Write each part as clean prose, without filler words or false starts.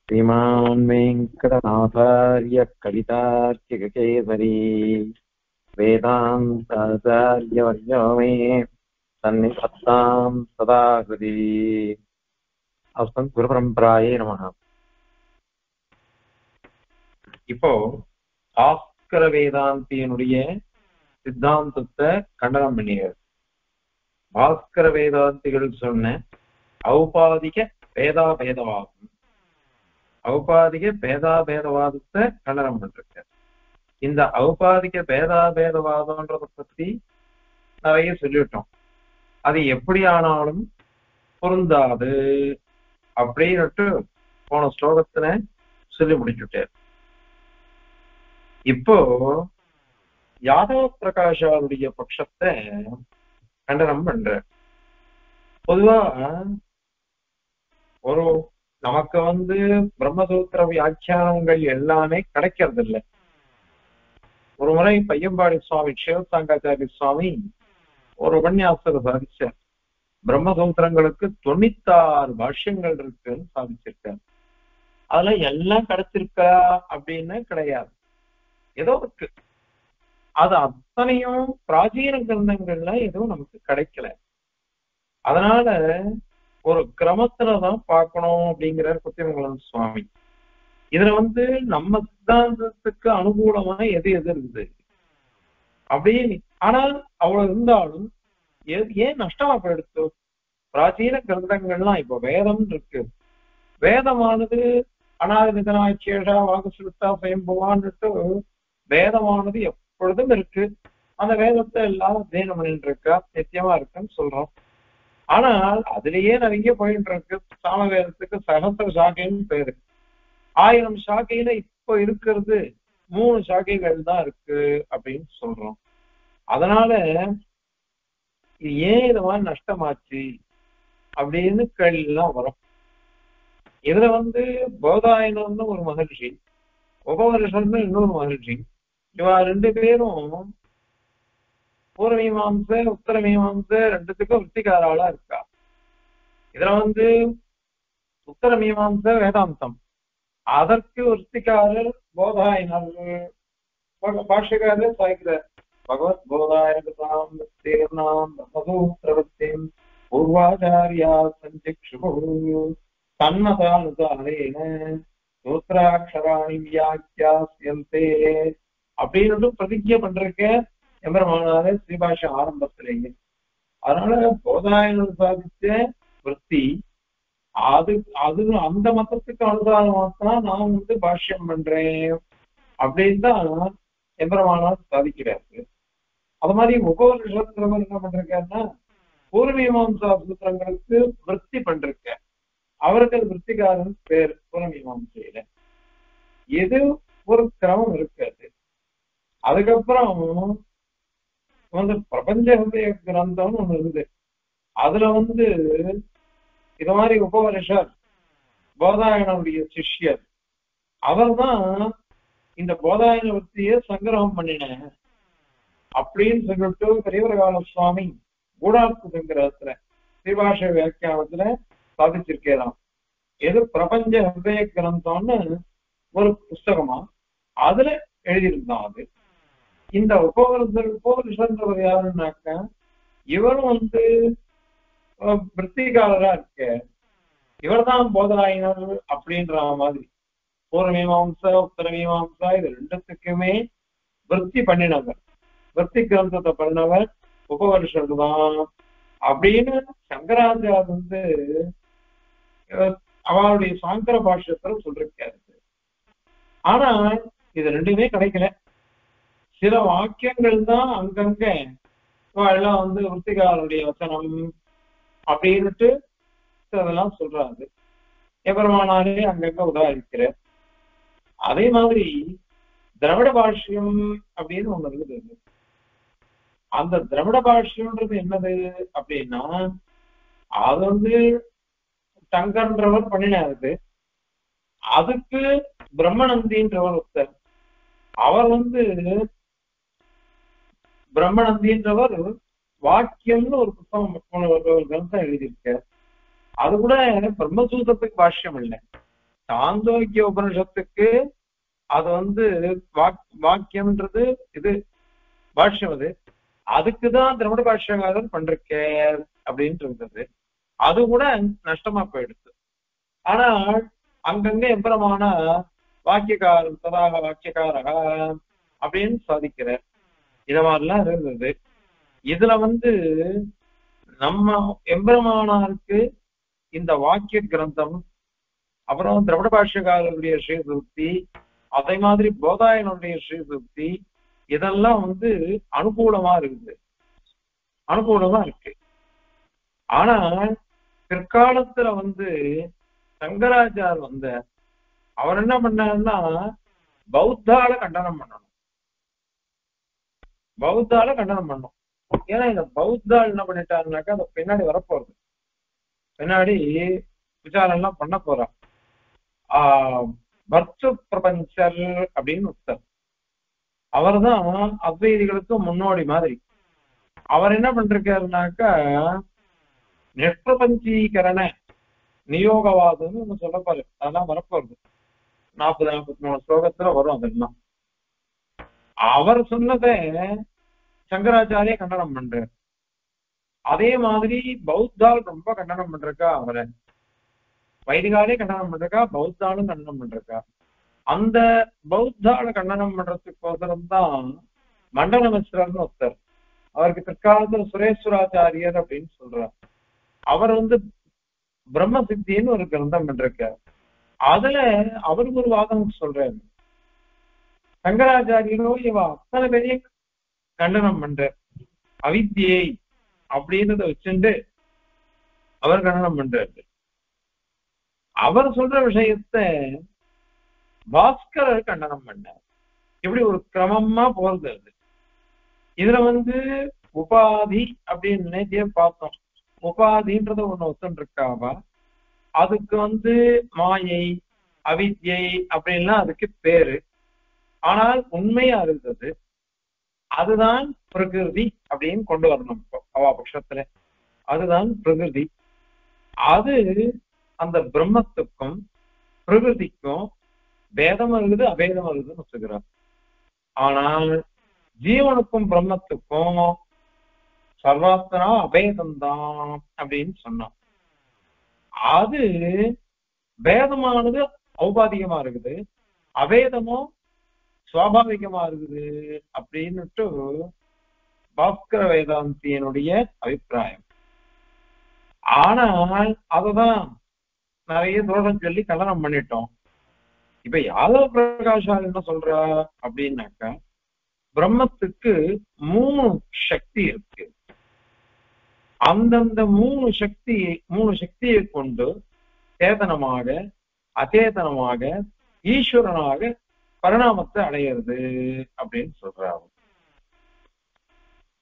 श्रीमान् वेङ्कटनाथार्य कवितार्किककेसरी वेदान्ताचार्यवर्यो मे सन्निधत्तां सदा हृदि अस्मत् குருபரம்பராயே நமஹ. இப்போ ஆஸ்கர வேதாந்தியினுடைய சித்தாந்தத்தை கண்டனம் பண்ணியார். பாஸ்கர வேதாந்திகள் சொன்ன ஔபாதிக பேதாபேதவாதம், ஔபாதிக பேதாபேதவாதத்தை கண்டனம் பண்றாங்க. இந்த ஔபாதிக பேதாபேதவாதம்ன்றத பத்தி நிறைய சொல்லிவிட்டோம். அது எப்படி ஆனாலும் பொருந்தாது அப்படின்னுட்டு போன ஸ்லோகத்துல சொல்லி முடிச்சுட்டார். இப்போ யாதவ பிரகாஷாவுடைய பட்சத்தை கண்டனம் பண்ற. பொதுவா ஒரு நமக்கு பிரம்மசூத்திர வியாக்கியானங்கள் எல்லாமே கிடைக்கிறது இல்லை. ஒரு முறை பையம்பாடி சுவாமி சிவசாங்காச்சாரிய சுவாமி ஒரு உபன்யாசத்தை சாதிச்சார். பிரம்மசூத்திரங்களுக்கு 96 பாஷ்யங்கள் இருக்குன்னு சாதிச்சிருக்காரு. அதுல எல்லாம் கிடைச்சிருக்கா அப்படின்னு கிடையாது, ஏதோ இருக்கு. அது அத்தனையும் பிராச்சீன கிரந்தங்கள்ல எதுவும் நமக்கு கிடைக்கல. அதனால ஒரு கிரமத்துலதான் பார்க்கணும் அப்படிங்கிறார் குத்திமங்கலம் சுவாமி. இதுல நம்ம சித்தாந்தத்துக்கு அனுகூலமா எது எது இருக்குது அப்படின்னு. ஆனால் அவ்வளவு இருந்தாலும் ஏன் நஷ்டமா போயிடுச்சு? பிராச்சீன கிரந்தங்கள்லாம் இப்போ வேதம் இருக்கு. வேதமானது அனாதிதனாச்சேஷா வாகுசுத்தா சுயம்புவான்ட்டு வேதமானது எப்பொழுதும் இருக்கு. அந்த வேதத்தை எல்லாம் அத்தியனம் பண்ணிட்டு இருக்கா, நித்தியமா இருக்குன்னு சொல்றோம். ஆனால் அதுலயே நிறைய போயிட்டு இருக்கு. சாம வேதத்துக்கு சகஸ்ர சாக்கைன்னு பேரு. 1000 சாக்கையில இப்போ இருக்கிறது 3 சாக்கைகள் தான் இருக்கு அப்படின்னு சொல்றோம். அதனால இது ஏன் இது மாதிரி நஷ்டமாச்சு அப்படின்னு கேள்விலாம் வரும். இதுல போதாயனம்னு ஒரு மகிழ்ச்சி, உபவருஷம்னு இன்னொரு மகிழ்ச்சி. இவா 2 பேரும் பூர்வ மீமாம்ச உத்தர மீமாம்ச 2த்துக்கும் விருத்திகாராளா இருக்கா. இதுல உத்தர மீமாம்ச வேதாந்தம், அதற்கு விருத்திகாரர் போதாயனர் பாஷ்யக்காரர் சாய்க்கிறார். பகவத் போதாயனாம் பிரம்மசூத்திரவத்தின் பூர்வாச்சாரியா சஞ்சிக்ஷு தன்மதானுசாரேன சூத்ராட்சராணி வியாக்கியாஸ்யந்தே அப்படின்னு பிரதிஜை பண்றக்க எம்பெருமானாரே ஸ்ரீபாஷ ஆரம்பத்திலேயே. அதனால போதாயனர் சாதிச்ச விற்பி அது அது அந்த மதத்துக்கு அனுதானமாத்தான் நான் பாஷ்யம் பண்றேன் அப்படின்னு தான் எம்பெருமானார் சாதிக்கிறாரு. அது மாதிரி உபவருஷத்திரவர் என்ன பண்றாருன்னா பூர்வீமாம்சா சூத்திரங்களுக்கு விற்பி பண்றக்க அவருக்கு விற்பிகாரன் பேர். பூர்வீமாம்சையில எது ஒரு கிரமம் இருக்காது. அதுக்கப்புறம் பிரபஞ்ச ஹிருதய கிரந்தம்னு ஒண்ணு இருக்குது. அதுல இது மாதிரி உபவருஷர் போதாயனுடைய சிஷ்யர் அவர் தான் இந்த போதாயன விற்த்தியை சங்கிரகம் பண்ணின அப்படின்னு சொல்லிட்டு பெரியவரகால சுவாமி கூடார்த்த சங்கிரகத்துல ஸ்ரீபாஷ வியாக்கியானத்துல சாதிச்சிருக்கலாம். எது பிரபஞ்ச ஹிருதய கிரந்தம்னு ஒரு புஸ்தகமா அதுல எழுதியிருந்தான். அது இந்த உபவருஷன்றவர் யாருன்னாக்க இவரும் விற்த்திகாரரா இருக்க. இவர் தான் போதாயினர் அப்படின்ற மாதிரி பூர்வ மீமாம்சா உத்தர மீமாம்சா இது 2த்துக்குமே விற்பி பண்ணினவர், விற்பி கிரந்தத்தை பண்ணவர் உபவருஷர் தான் அப்படின்னு சங்கராச்சாரியர் அவருடைய சாங்கர பாஷ்யத்துல சொல்லிருக்காரு. ஆனா இது 2மே கிடைக்கல. சில வாக்கியங்கள் தான் அங்கங்க எல்லாம் விற்த்திகாரருடைய வசனம் அப்படின்னுட்டு அதெல்லாம் சொல்றாரு. எபெருமானாரே அங்கங்க உதாரிக்கிற. அதே மாதிரி திராவிட பாஷ்யம் அப்படின்னு ஒண்ணு இருக்குது. அந்த திராவிட பாஷ்யம்ன்றது என்னது அப்படின்னா அது டங்கர்ன்றவர் பண்ணினாரு. அதுக்கு பிரம்மநந்தின்றவர் ஒருத்தர். அவர் பிரம்மநந்தின்றவர் வாக்கியம்னு ஒரு புத்தகம் கிரந்தம் எழுதியிருக்க. அது கூட பிரம்மசூத்திரத்துக்கு பாஷ்யம் இல்லை, சாந்தோக்கிய உபனிஷத்துக்கு அது வந்து வாக்கியம்ன்றது இது பாஷ்யம். அதுக்குதான் திரவிட பாஷ்யக்காரர் பண்றேன் அப்படின்ட்டு இருந்தது. அது கூட நஷ்டமா போயிடுது. ஆனால் அங்கங்க எம்பரமான வாக்கியக்காரன் சதாக வாக்கியக்காரக அப்படின்னு சாதிக்கிறார். இத மாதிரிலாம் இருந்தது. இதுல வந்து நம்ம எம்பெருமானாருக்கு இந்த வாக்கிய கிரந்தம், அப்புறம் திரவிட பாஷ்யக்காரருடைய ஸ்ரீசுக்தி, அதே மாதிரி போதாயனுடைய ஸ்ரீசுக்தி, இதெல்லாம் வந்து அனுகூலமா இருக்குது, அனுகூலமா இருக்கு. ஆனா பிற்காலத்துல வந்து சங்கராச்சார் வந்த அவர் என்ன பண்ணாருன்னா பௌத்தால கண்டனம் பண்ணணும், பௌத்தால கண்டனம் பண்ணணும். ஏன்னா இந்த பௌத்தால் என்ன பண்ணிட்டாருனாக்கா அது பின்னாடி வரப்போறது, பின்னாடி விசாரம் எல்லாம் பண்ண போறா. பர்த்து பிரபஞ்சர் அப்படின்னு ஒருத்தர், அவர் தான் அத்வைதிகளுக்கு முன்னோடி மாதிரி. அவர் என்ன பண்றாருனாக்கா நிஷ்பிரபஞ்சீகரண நியோகவாதம்னு ஒண்ணு சொல்லப்பாரு. அதெல்லாம் வரப்போறது 40-43 ஸ்லோகத்துல வரும். அதெல்லாம் அவர் சொன்னதை சங்கராச்சாரிய கண்டனம் பண்றார். அதே மாதிரி பௌத்தால் ரொம்ப கண்டனம் பண்றக்கா, அவரை வைதிகாலே கண்டனம் பண்றக்கா, பௌத்தாலும் கண்டனம் பண்றக்கா. அந்த பௌத்தால கண்டனம் பண்றதுக்கோசரம் தான் மண்டல மிஸ்ரர்னு ஒருத்தர், அவருக்கு பிற்காலத்துல சுரேஸ்வராச்சாரியர் அப்படின்னு சொல்றார். அவர் வந்து பிரம்ம சித்தின்னு ஒரு கிரந்தம் பண்றார். அதுல அவருக்கு ஒரு வாதம் சொல்றாரு. சங்கராச்சாரியரோ இவ அத்தனை பெரிய கண்டனம் பண்ற அவித்தியை அப்படின்றத வச்சுட்டு அவர் கண்டனம் பண்றாரு. அவர் சொல்ற விஷயத்த பாஸ்கரர் கண்டனம் பண்ணார். இப்படி ஒரு கிரமமா போறது அது. இதுல வந்து உபாதி அப்படின்னு நினைத்தே பார்த்தோம். உபாதின்றத ஒண்ணு ஒத்துன்னு இருக்காவா, அதுக்கு வந்து மாயை அவித்யை அப்படின்லாம் அதுக்கு பேரு. ஆனால் உண்மையா இருந்தது அதுதான் பிரகிருதி அப்படின்னு கொண்டு வரணும். இப்போ அவா பட்சத்துல அதுதான் பிரகிருதி. அது அந்த பிரம்மத்துக்கும் பிரகிருதிக்கும் பேதம் இருக்குது, அபேதம் இருக்குதுன்னு வச்சுக்கிறார். ஆனால் ஜீவனுக்கும் பிரம்மத்துக்கும் சர்வாத்மனா அபேதம்தான் அப்படின்னு சொன்னான். அது பேதமானது ஔபாதிகமா இருக்குது, அபேதமும் சுவாபாவிகமா இருக்குது அப்படின்னுட்டு பாஸ்கர வேதாந்தியனுடைய அபிப்பிராயம். ஆனால் அததான் நிறைய தோஷம் சொல்லி கண்டனம் பண்ணிட்டோம். இப்ப யாதவ பிரகாஷால் என்ன சொல்றா அப்படின்னாக்கா, பிரம்மத்துக்கு 3 சக்தி இருக்கு. அந்தந்த 3 சக்தியை கொண்டு சேதனமாக அச்சேதனமாக ஈஸ்வரனாக பரிணாமத்தை அடையிறது அப்படின்னு சொல்றாங்க.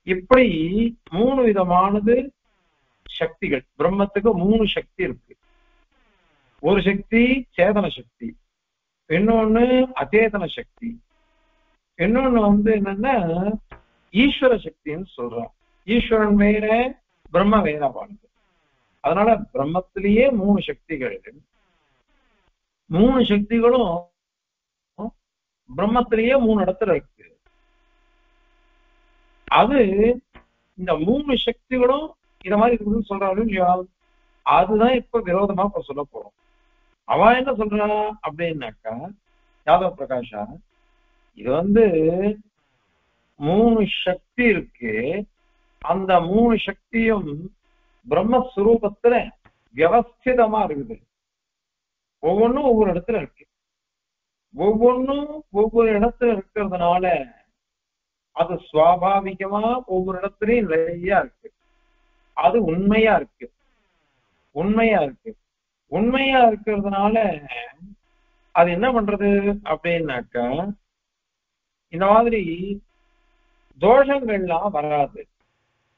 இப்படி 3 விதமானது சக்திகள். பிரம்மத்துக்கு 3 சக்தி இருக்கு. ஒரு சக்தி சேதன சக்தி, இன்னொன்னு அச்சேதன சக்தி, இன்னொன்னு வந்து என்னன்னா ஈஸ்வர சக்தின்னு சொல்றான். ஈஸ்வரன் வேற பிரம்ம வேதமானது. அதனால பிரம்மத்திலேயே 3 சக்திகள். 3 சக்திகளும் பிரம்மத்திலேயே 3 இடத்துல இருக்கு. அது இந்த 3 சக்திகளும் இத மாதிரி இருக்குன்னு சொல்றாரு இல்லையா, அதுதான் இப்ப விரோதமா இப்ப சொல்ல போறோம். அவன் என்ன சொல்றா அப்படின்னாக்கா, யாதவ பிரகாஷா, இது வந்து 3 சக்தி இருக்கு. அந்த 3 சக்தியும் பிரம்மஸ்வரூபத்துல வியவஸ்திதமா இருக்குது. ஒவ்வொன்றும் ஒவ்வொரு இடத்துல இருக்கு. ஒவ்வொன்றும் ஒவ்வொரு இடத்துல இருக்கிறதுனால அது சுவாபாவிகமா ஒவ்வொரு இடத்துலயும் நிறைய இருக்கு. அது உண்மையா இருக்கு. உண்மையா இருக்கிறதுனால அது என்ன பண்றது அப்படின்னாக்கா, இந்த மாதிரி தோஷங்கள்லாம் வராது.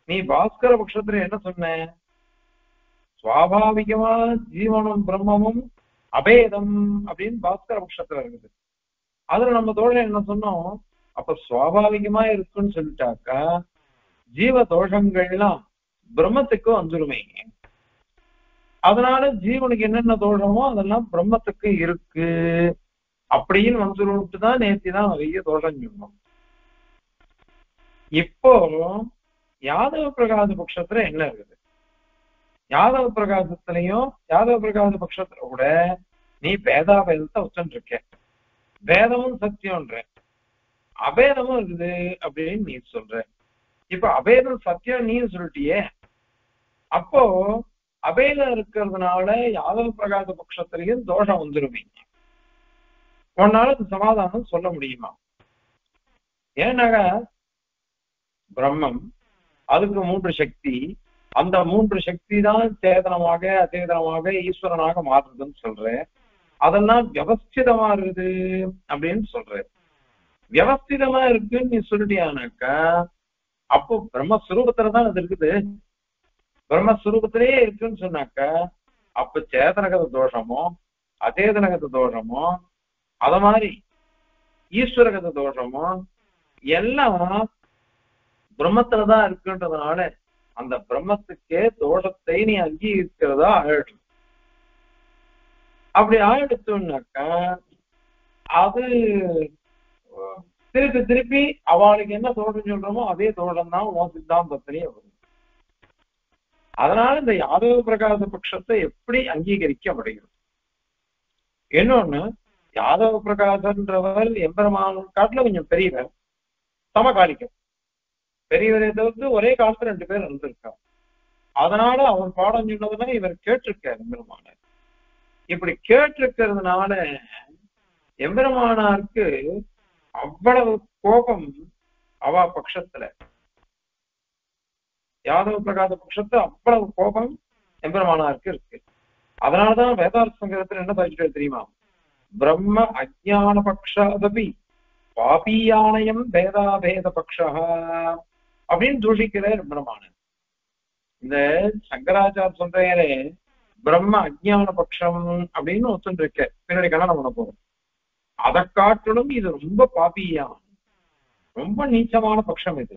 நீ பாஸ்கர பட்சத்துல என்ன சொன்ன, சுவாபாவிகமா ஜீவனும் பிரம்மமும் அபேதம் அப்படின்னு பாஸ்கர பட்சத்துல இருக்குது. அதுல நம்ம தோஷம் என்ன சொன்னோம், அப்ப சுவாபாவிகமா இருக்குன்னு சொல்லிட்டாக்கா ஜீவ தோஷங்கள்லாம் பிரம்மத்துக்கு வந்துருமே. அதனால ஜீவனுக்கு என்னென்ன தோஷமோ அதெல்லாம் பிரம்மத்துக்கு இருக்கு அப்படின்னு வந்து தான் நேர்த்தி தான் நிறைய தோஷம் சொன்னோம். இப்போ யாதவ பிரகாச பட்சத்துல என்ன இருக்குது? யாதவ பிரகாசத்திலையும் யாதவ பிரகாச பட்சத்துல கூட நீ பேதாபேதத்தை வச்சுட்டு இருக்க. பேதமும் சத்தியம்ன்ற, அபேதமும் இருக்குது அப்படின்னு நீ சொல்ற. இப்ப அபேதம் சத்தியம் நீ சொல்லிட்டியே, அப்போ அபேதம் இருக்கிறதுனால யாதவ பிரகாச பட்சத்திலையும் தோஷம் வந்துருவீங்க. உன்னால சமாதானம் சொல்ல முடியுமா? ஏன்னாக்கா பிரம்மம் அதுக்கு 3 சக்தி, அந்த 3 சக்தி தான் சேதனமாக அச்சேதனமாக ஈஸ்வரனாக மாறுதுன்னு சொல்றேன். அதெல்லாம் வியவஸ்திதமா இருக்குது அப்படின்னு சொல்றேன். வியவஸ்திதமா இருக்குன்னு நீ சொல்லிட்டியானாக்கா அப்போ பிரம்மஸ்வரூபத்துலதான் அது இருக்குது. பிரம்மஸ்வரூபத்திலேயே இருக்குன்னு சொன்னாக்கா அப்ப சேதனகத தோஷமோ அச்சேதனகத தோஷமோ அத மாதிரி ஈஸ்வரகத தோஷமோ எல்லாம் பிரம்மத்துலதான் இருக்குன்றதுனால அந்த பிரம்மத்துக்கே தோஷத்தை நீ அங்கீகரிக்கிறதா ஆயிடும். அப்படி ஆயிடுச்சுன்னாக்கா அது திருப்பி திருப்பி அவளுக்கு என்ன தோஷம் சொல்றோமோ அதே தோஷம் தான் உன் சித்தாந்தத்திலேயே வரும். அதனால இந்த யாதவ பிரகாச பட்சத்தை எப்படி அங்கீகரிக்க முடியும்? இன்னொன்னு, யாதவ பிரகாசன்றவர் எம்பெருமான் காட்டுல கொஞ்சம் பெரியவர், சமகாலிக்கம் பெரியவரை தவிர்த்து ஒரே காலத்துல 2 பேர் இருந்திருக்கார். அதனால அவர் பாடம் சொன்னதுன்னா இவர் கேட்டிருக்கார் எம்பெருமான. இப்படி கேட்டிருக்கிறதுனால எம்பெருமானாருக்கு அவ்வளவு கோபம் அவ பட்சத்துல, யாதவ பிரகாச பட்சத்துல அவ்வளவு கோபம் எம்பெருமானாருக்கு இருக்கு. அதனாலதான் வேதார்த்த சங்கரத்துல என்ன சொல்லிட்டு தெரியுமா? பிரம்ம அஜ்ஞான பக்ஷாதபி பாபியானயம் பேதாபேத பக்ஷா அப்படின்னு தூஷிக்கிறார் எம்பெருமானார். இந்த சங்கராச்சார் சொல்றே பிரம்ம அஜ்ஞான பட்சம் அப்படின்னு ஒத்துட்டு இருக்க, பின்னாடி கல்யாணம் பண்ண போறோம். அதை காட்டிலும் இது ரொம்ப பாபியான ரொம்ப நீச்சமான பட்சம். இது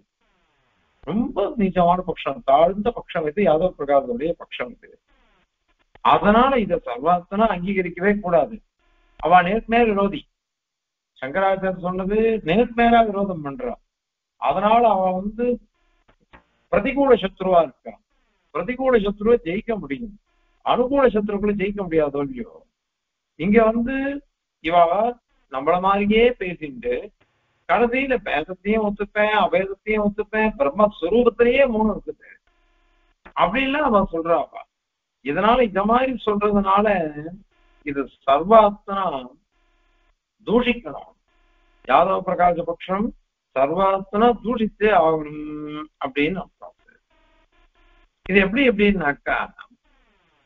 ரொம்ப நீச்சமான பட்சம், தாழ்ந்த பட்சம். இது யாதவ பிரகாசனுடைய பட்சம் இது. அதனால இதை சர்வாத்தனா அங்கீகரிக்கவே கூடாது. அவ நேர்மேல் விரோதி. சங்கராச்சாரியர் சொன்னது நேர்மேலா விரோதம் பண்றான். அதனால அவன் வந்து பிரதிகூல சத்ருவா இருக்கான். பிரதிகூல சத்ருவை ஜெயிக்க முடியும், அனுகூல சத்ருக்களை ஜெயிக்க முடியாதோ இல்லையோ. இங்க வந்து இவ நம்மள மாதிரியே பேசிட்டு கடைசியில பேதத்தையும் ஒத்துப்பேன் அபேதத்தையும் ஒத்துப்பேன் பிரம்மஸ்வரூபத்திலேயே 3 இருக்குது அப்படின்லாம் அவ சொல்றாப்பா. இதனால இந்த மாதிரி சொல்றதுனால இது சர்வாத்மனா தூஷிக்கணும். யாதவ பிரகாச பட்சம் சர்வாத்மனா தூஷித்தே ஆகணும் அப்படின்னு அர்த்தம். இது எப்படின்னாக்கா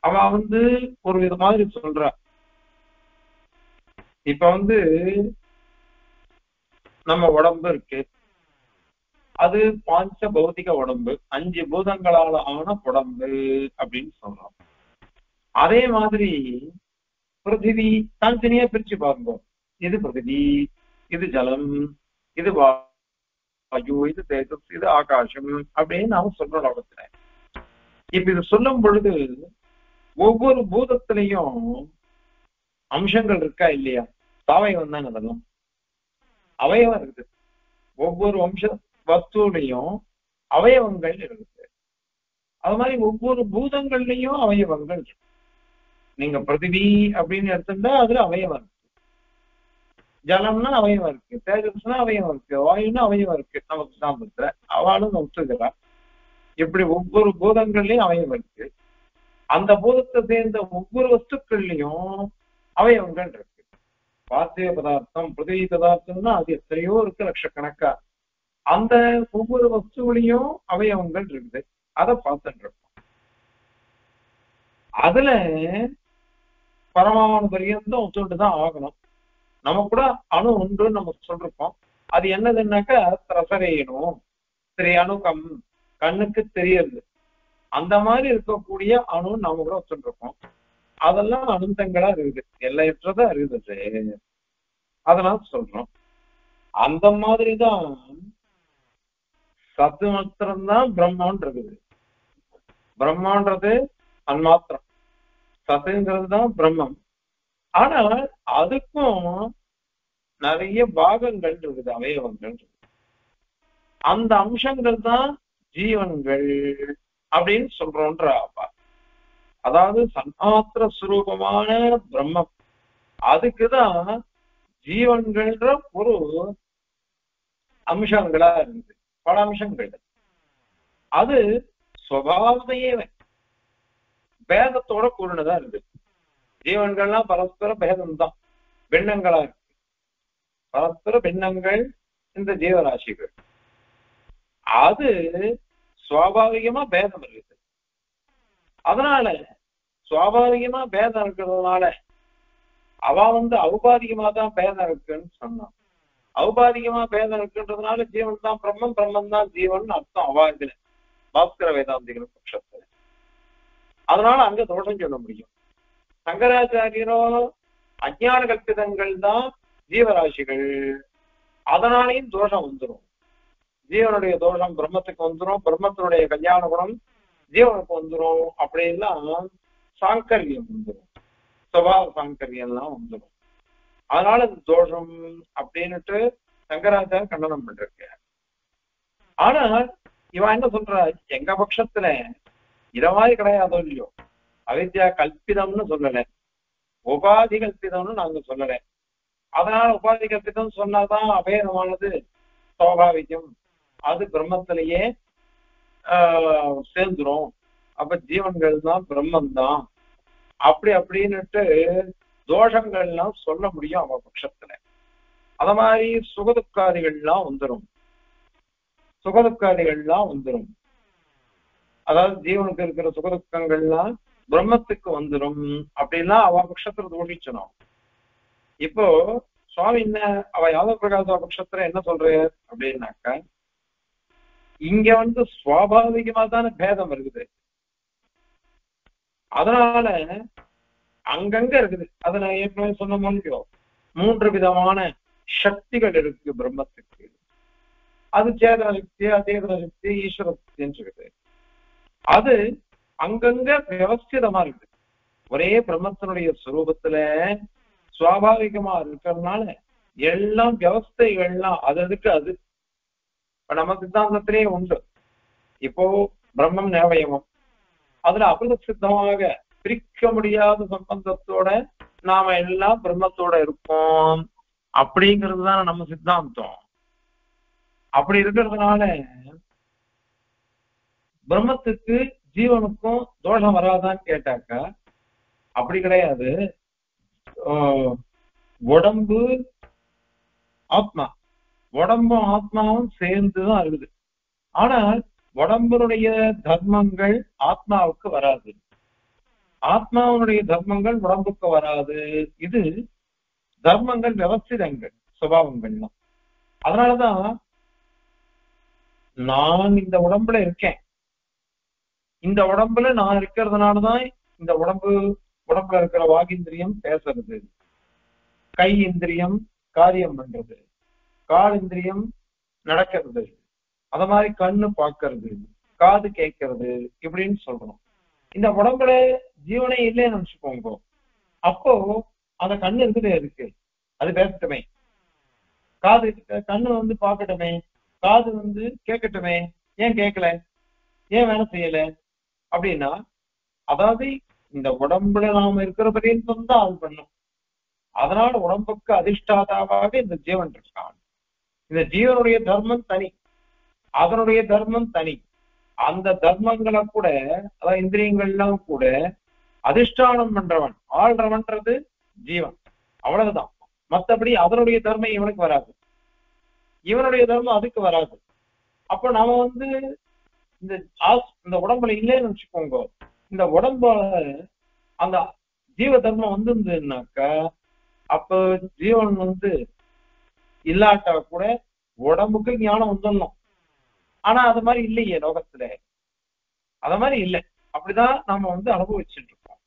அவ வந்து ஒரு வித மாதிரி சொல்றா. இப்ப வந்து நம்ம உடம்பு இருக்கு, அது பாஞ்ச பௌதிக உடம்பு, 5 பூதங்களால ஆன உடம்பு அப்படின்னு சொல்றோம். அதே மாதிரி பிருத்திவி தனித்தனியா பிரிச்சு பார்ப்போம். இது பிருத்திவி, இது ஜலம், இது வாயு, இது தேஜஸ், இது ஆகாசம் அப்படின்னு நாம சொல்றோம் லோகத்துல. இப்ப இது சொல்லும் பொழுது ஒவ்வொரு பூதத்திலையும் அம்சங்கள் இருக்கா இல்லையா? சாவயவம் தான் அதெல்லாம் அவயவம் இருக்குது. ஒவ்வொரு வம்ச வஸ்துலையும் அவயவங்கள் இருக்குது. அது மாதிரி ஒவ்வொரு பூதங்கள்லயும் அவயவங்கள் இருக்கு. நீங்க பிருத்திவி அப்படின்னு எடுத்துட்டா அதுல அவயவம் இருக்கு, ஜலம்னா அவயவம் இருக்கு, தேஜஸ்னா அவயவம் இருக்கு, வாயுன்னா அவயவம் இருக்கு. நமக்கு சாம்பத்துல அவளும் ஒத்துக்கிறா. இப்படி ஒவ்வொரு பூதங்கள்லயும் அவயவம் இருக்கு. அந்த பூதத்தை சேர்ந்த ஒவ்வொரு வஸ்துக்கள்லயும் அவயவங்கள் இருக்கு. பார்த்திவ பதார்த்தம் பிருத்திவி பதார்த்தம்னா அது எத்தனையோ இருக்கு, லட்சக்கணக்கா. அந்த ஒவ்வொரு வஸ்துவிலையும் அவயவங்கள் இருக்குது. அதை பார்த்துட்டு இருக்கோம். அதுல பரமாணு பரியந்தம் ஒத்துட்டுதான் ஆகணும். நம்ம கூட அணு ஒன்றுன்னு நம்ம சொல்லிருக்கோம். அது என்னதுன்னாக்கா ரசரேயணும், அணுக்கம், கண்ணுக்கு தெரியறது. அந்த மாதிரி இருக்கக்கூடிய அணு நாம கூட வச்சுருக்கோம். அதெல்லாம் அனந்தங்களா இருக்குது, எல்லையற்றதா இருக்குது. அதனால சொல்றோம். அந்த மாதிரிதான் சத்து மாத்திரம்தான் பிரம்மான் இருக்குது. பிரம்மான்றது அன்மாத்திரம். சத்துங்கிறது தான் பிரம்மம். ஆனால் அதுக்கும் நிறைய பாகங்கள் இருக்குது, அவயவங்கள் இருக்கு. அந்த அம்சங்கள் தான் ஜீவன்கள் அப்படின்னு சொல்றோன்ற அப்பா. அதாவது சன்மாத்திர சுரூபமான பிரம்மம், அதுக்குதான் ஜீவன்கள்ன்ற ஒரு அம்சங்களா இருந்து பல அம்சங்கள். அது சுபாவத்தையே பேதத்தோட கூடினதா இருக்கு. ஜீவன்கள்லாம் பரஸ்பர பேதம் தான், பின்னங்களா இருக்கு. பரஸ்பர பின்னங்கள் இந்த ஜீவராசிகள். அது சுவாபாவிகமா பேதம் இருக்குது. அதனால சுவாபாவிகமா பேதம் இருக்கிறதுனால அவ ஔபாதிகமா தான் பேதம் இருக்குன்னு சொன்னான். ஔபாதிகமா பேதம் இருக்குன்றதுனால ஜீவன் தான் பிரம்மம், பிரம்மம் தான் ஜீவன் அர்த்தம் அவாதில பாஸ்கர வேதாந்திகள் பட்சத்துல. அதனால அங்க தோஷம் சொல்ல முடியும். சங்கராச்சாரியரோ அஜ்ஞான கல்பிதங்கள் தான் ஜீவராசிகள், அதனாலையும் தோஷம் வந்துடும். ஜீவனுடைய தோஷம் பிரம்மத்துக்கு வந்துடும், பிரம்மத்தினுடைய கல்யாண குணம் ஜீவனுக்கு வந்துடும். அப்படின்லாம் சாங்கரியம் வந்துடும், சுபாவ சாங்கரியம்லாம் வந்துடும். அதனால இது தோஷம் அப்படின்னுட்டு சங்கராச்சாரியர் கண்டனம் பண்றாங்க. ஆனா இவன் என்ன சொல்ற, எங்க பட்சத்துல இத மாதிரி கிடையாதோ இல்லையோ, அவித்யா கல்பிதம்னு சொல்லல, உபாதி கல்பிதம்னு நாங்க சொல்லல. அதனால உபாதி கல்பிதம் சொன்னாதான் அபேதமானது சுவாபாவிகம், அது பிரம்மத்திலேயே சேர்ந்துரும், அப்ப ஜீவன்கள் தான் பிரம்மன் தான் அப்படி அப்படின்னுட்டு தோஷங்கள்லாம் சொல்ல முடியும் அவ பட்சத்துல. அத மாதிரி சுகதுக்காதிகள்லாம் வந்துடும், சுகதுக்காதிகள்லாம் வந்துடும். அதாவது ஜீவனுக்கு இருக்கிற சுகதுக்கங்கள்லாம் பிரம்மத்துக்கு வந்துடும் அப்படின்லாம் அவ பட்சத்துல தோஷிச்சணும். இப்போ சுவாமி என்ன அவ யாதவ பிரகாச பட்சத்துல என்ன சொல்ற அப்படின்னாக்கா, இங்க சுவாபாவிகமா தானே பேதம் இருக்குது. அதனால அங்கங்க இருக்குது. அதை நான் ஏற்கனவே சொன்ன முடியும், 3 விதமான சக்திகள் இருக்கு பிரம்மத்துக்கு. அது சேதன சக்தி, அச்சேதன சக்தி, ஈஸ்வர சக்தின்னு இருக்குது. அது அங்கங்க வியவஸ்திதமா இருக்குது. ஒரே பிரம்மத்தினுடைய சுரூபத்துல சுவாபாவிகமா இருக்கிறதுனால எல்லாம் வியவஸ்தைகள்லாம் அது அதுக்கு அது இப்ப நம்ம சித்தாந்தத்திலே உண்டு. இப்போ பிரம்மம் நேவயமம், அதுல அபிருத சித்தமாக பிரிக்க முடியாத சம்பந்தத்தோட நாம எல்லாம் பிரம்மத்தோட இருப்போம் அப்படிங்கிறது தான் நம்ம சித்தாந்தம். அப்படி இருக்கிறதுனால பிரம்மத்துக்கு ஜீவனுக்கும் தோஷம் வராதான்னு கேட்டாக்கா அப்படி கிடையாது. உடம்பு ஆத்மா, உடம்பும் ஆத்மாவும் சேர்ந்துதான் இருக்குது. ஆனால் உடம்புடைய தர்மங்கள் ஆத்மாவுக்கு வராது, ஆத்மாவுடைய தர்மங்கள் உடம்புக்கு வராது. இது தர்மங்கள் விவஸ்திதங்கள், சுபாவங்கள்லாம். அதனாலதான் நான் இந்த உடம்புல இருக்கேன், இந்த உடம்புல நான் இருக்கிறதுனாலதான் இந்த உடம்புல இருக்கிற வாகிந்திரியம் பேசுறது, கை இந்திரியம் காரியம் பண்றது, கால் இந்திரியம் நடக்கிறது, அத மாதிரி கண்ணு பார்க்கறது, காது கேட்கறது இப்படின்னு சொல்றோம். இந்த உடம்புல ஜீவனே இல்லைன்னு நினைச்சுக்கோங்க, அப்போ அந்த கண்ணு இருக்குது இருக்கு, அது பேசட்டுமே, காது கண்ணு பார்க்கட்டுமே, காது கேட்கட்டுமே, ஏன் கேட்கல, ஏன் வேலை செய்யல அப்படின்னா, அதாவது இந்த உடம்புல நாம இருக்கிற பரியந்தம் தான் அது பண்ணும். அதனால உடம்புக்கு அதிஷ்டாதாவாக இந்த ஜீவன் இருக்கான். இந்த ஜீவனுடைய தர்மம் தனி, அதனுடைய தர்மம் தனி. அந்த தர்மங்களை கூட, அதாவது இந்திரியங்கள்லாம் கூட அதிஷ்டானம் பண்றவன் ஆள்றவன்றது ஜீவன், அவ்வளவுதான். மற்றபடி அதனுடைய தர்மம் இவனுக்கு வராது, இவனுடைய தர்மம் அதுக்கு வராது. அப்ப நாம இந்த உடம்புல இல்லைன்னு வச்சுக்கோங்க, இந்த உடம்புல அந்த ஜீவ தர்மம் வந்திருந்ததுனாக்கா அப்ப ஜீவன் இல்லாட்டா கூட உடம்புக்கு ஞானம் வந்துடணும். ஆனா அது மாதிரி இல்லையே லோகத்துல, அத மாதிரி இல்லை. அப்படிதான் நம்ம அனுபவிச்சுட்டு இருக்கோம்.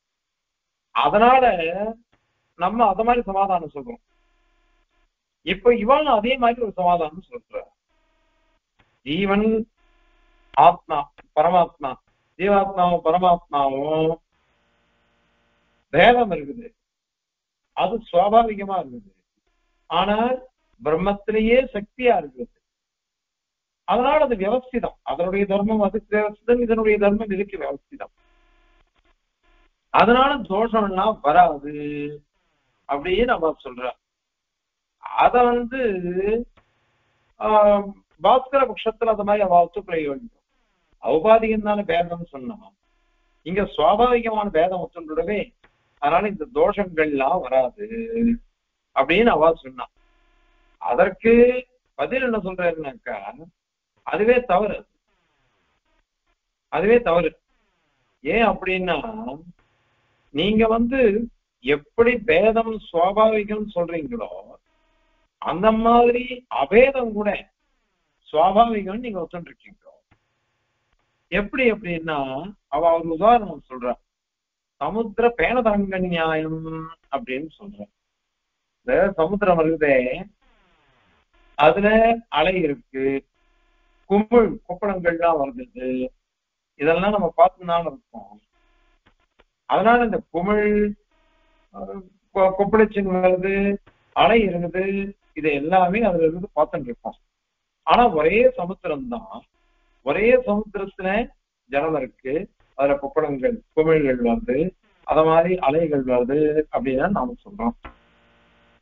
அதனால நம்ம அத மாதிரி சமாதானம் சொல்றோம். இப்ப இவன் அதே மாதிரி ஒரு சமாதானம் சொல்ற, ஜீவன் ஆத்மா பரமாத்மா, ஜீவாத்மாவும் பரமாத்மாவும் பேதம் இருக்குது, அது சுவாபாவிகமா இருக்குது. ஆனால் பிரம்மத்திலேயே சக்தியா இருக்குது. அதனால அது வியவஸ்திதம். அதனுடைய தர்மம் அதுக்கு வியவஸ்திதம், இதனுடைய தர்மம் இதுக்கு வியவஸ்திதம். அதனால தோஷம் எல்லாம் வராது அப்படின்னு நம்ம சொல்றோம். அத பாஸ்கர பட்சத்துல அந்த மாதிரி அவ ஒத்துக்கொள்ள வேண்டும். ஔபாதிகம் தானே பேதம்னு சொன்னோம், இங்க சுவாபாவிகமான பேதம் ஒத்துன்றவே. அதனால இந்த தோஷங்கள்லாம் வராது அப்படின்னு அவ சொன்னான். அதற்கு பதில் என்ன சொல்றாருனாக்கா, அதுவே தவறு, அதுவே தவறு. ஏன் அப்படின்னா, நீங்க எப்படி பேதம் சுவாபாவிகம் சொல்றீங்களோ அந்த மாதிரி அபேதம் கூட சுவாபாவிகம் நீங்க ஒத்துருக்கீங்க. எப்படி அப்படின்னா, அவ ஒரு உதாரணம் சொல்ற, சமுத்திர பேணதரங்க நியாயம் அப்படின்னு சொல்ற. இந்த சமுத்திரம் இருக்குதே, அதுல அலை இருக்கு, குமிழ் கொப்பளங்கள்லாம் வருது, இதெல்லாம் நம்ம பார்த்துதான் இருக்கோம். அதனால இந்த குமிழ் கொப்பளிச்சின் வருது, அலை இருக்குது, இது எல்லாமே அதுல இருந்து பார்த்துட்டு இருக்கோம். ஆனா ஒரே சமுத்திரம் தான், ஒரே சமுத்திரத்துல ஜலம் இருக்கு, அதுல கொப்பளங்கள் குமிழ்கள் வருது, அத மாதிரி அலைகள் வருது அப்படின்னு நாம சொல்றோம்.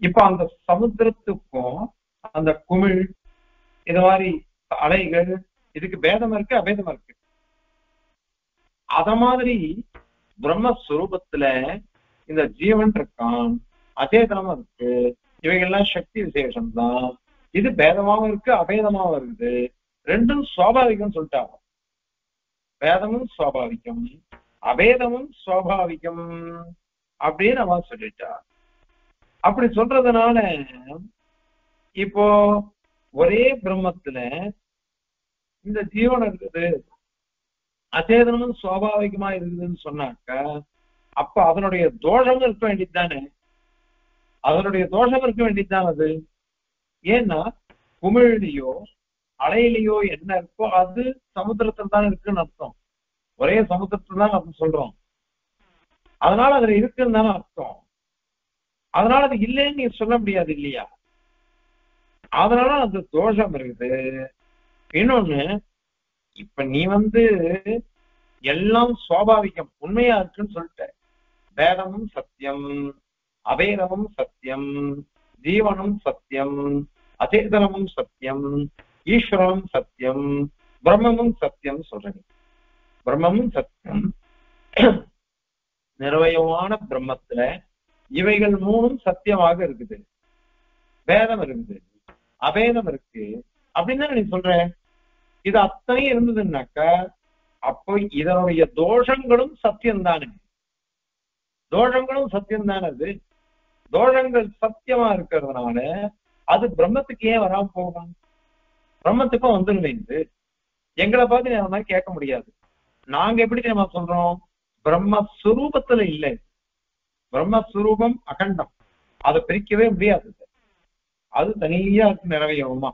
இப்ப அந்த சமுத்திரத்துக்கும் அந்த குமிழ் இது மாதிரி அலைகள் இதுக்கு பேதம் இருக்கு, அபேதம் இருக்கு. அத மாதிரி பிரம்மஸ்வரூபத்துல இந்த ஜீவன் இருக்கான், அச்சேதனமா இருக்கு, இவைகள்லாம் சக்தி விசேஷம் தான். இது பேதமாவும் இருக்கு, அபேதமாவும் இருக்குது. ரெண்டும் சுவாபாவிகம் சொல்லிட்டாங்க. வேதமும் சுவாபாவிகம், அபேதமும் சுவாபாவிகம் அப்படின்னு அவன் சொல்லிட்டா. அப்படி சொல்றதுனால இப்போ ஒரே பிரம்மத்துல இந்த ஜீவன் இருக்குது, அச்சேதனமும் சுவாபாவிகமா இருக்குதுன்னு சொன்னாக்க, அப்ப அதனுடைய தோஷம் இருக்க வேண்டியதுதானே, அதனுடைய தோஷம் இருக்க வேண்டியதுதான் அது. ஏன்னா குமிழ்லையோ அலையிலையோ என்ன இருக்கோ அது சமுத்திரத்தில் தான் இருக்குன்னு அர்த்தம். ஒரே சமுத்திரத்தில் தான் நம்ம சொல்றோம், அதனால அதுல இருக்குன்னு தானே அர்த்தம். அதனால அது இல்லைன்னு நீங்க சொல்ல முடியாது இல்லையா? அதனால அந்த தோஷம் இருக்குது. இன்னொன்னு, இப்ப நீ எல்லாம் சுவாபாவிகம் உண்மையா இருக்குன்னு சொல்லிட்ட. வேதமும் சத்தியம், அபேதமும் சத்தியம், ஜீவனும் சத்தியம், அச்சேதனமும் சத்தியம், ஈஸ்வரனும் சத்தியம், பிரம்மமும் சத்தியம் சொல்றீங்க. பிரம்மமும் சத்தியம், நிர்வயமான பிரம்மத்துல இவைகள் மூணும் சத்தியமாக இருக்குது, வேதம் இருக்குது, அபேதம் இருக்கு அப்படின்னு நீ சொல்ற. இது அத்தனை இருந்ததுன்னாக்க அப்போ இதனுடைய தோஷங்களும் சத்தியம் தானே, தோஷங்களும் சத்தியம் தானே. அது தோஷங்கள் சத்தியமா இருக்கிறதுனால அது பிரம்மத்துக்கு ஏன் வராம போகும்? பிரம்மத்துக்கும் வந்துருவேந்து எங்களை பார்த்து அந்த மாதிரி கேட்க முடியாது. நாங்க எப்படி நம்ம சொல்றோம், பிரம்மஸ்வரூபத்துல இல்லை, பிரம்மஸ்வரூபம் அகண்டம், அதை பிரிக்கவே முடியாது, அது தனியா இருக்கு நிறவயவமா.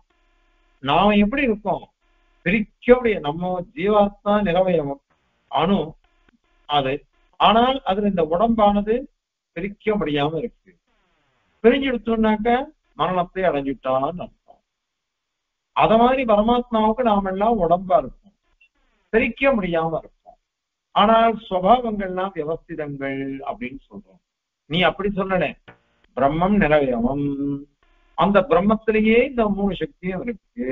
நாம எப்படி இருக்கோம், பிரிக்க முடியாது. நம்ம ஜீவாத்மா நிறவயவம் அணு அது, ஆனால் அதுல இந்த உடம்பானது பிரிக்க முடியாம இருக்கு. பிரிஞ்சு எடுத்தோம்னாக்க மரணத்தை அடைஞ்சுட்டான்னு அர்த்தம். அத மாதிரி பரமாத்மாவுக்கு நாம எல்லாம் உடம்பா இருக்கும், பிரிக்க முடியாம இருக்கும். ஆனால் சுவாவங்கள்லாம் வியவஸ்திதங்கள் அப்படின்னு சொல்றோம். நீ அப்படி சொல்லல, பிரம்மம் நிறவயவம், அந்த பிரம்மத்திலேயே இந்த மூணு சக்தியும் இருக்கு,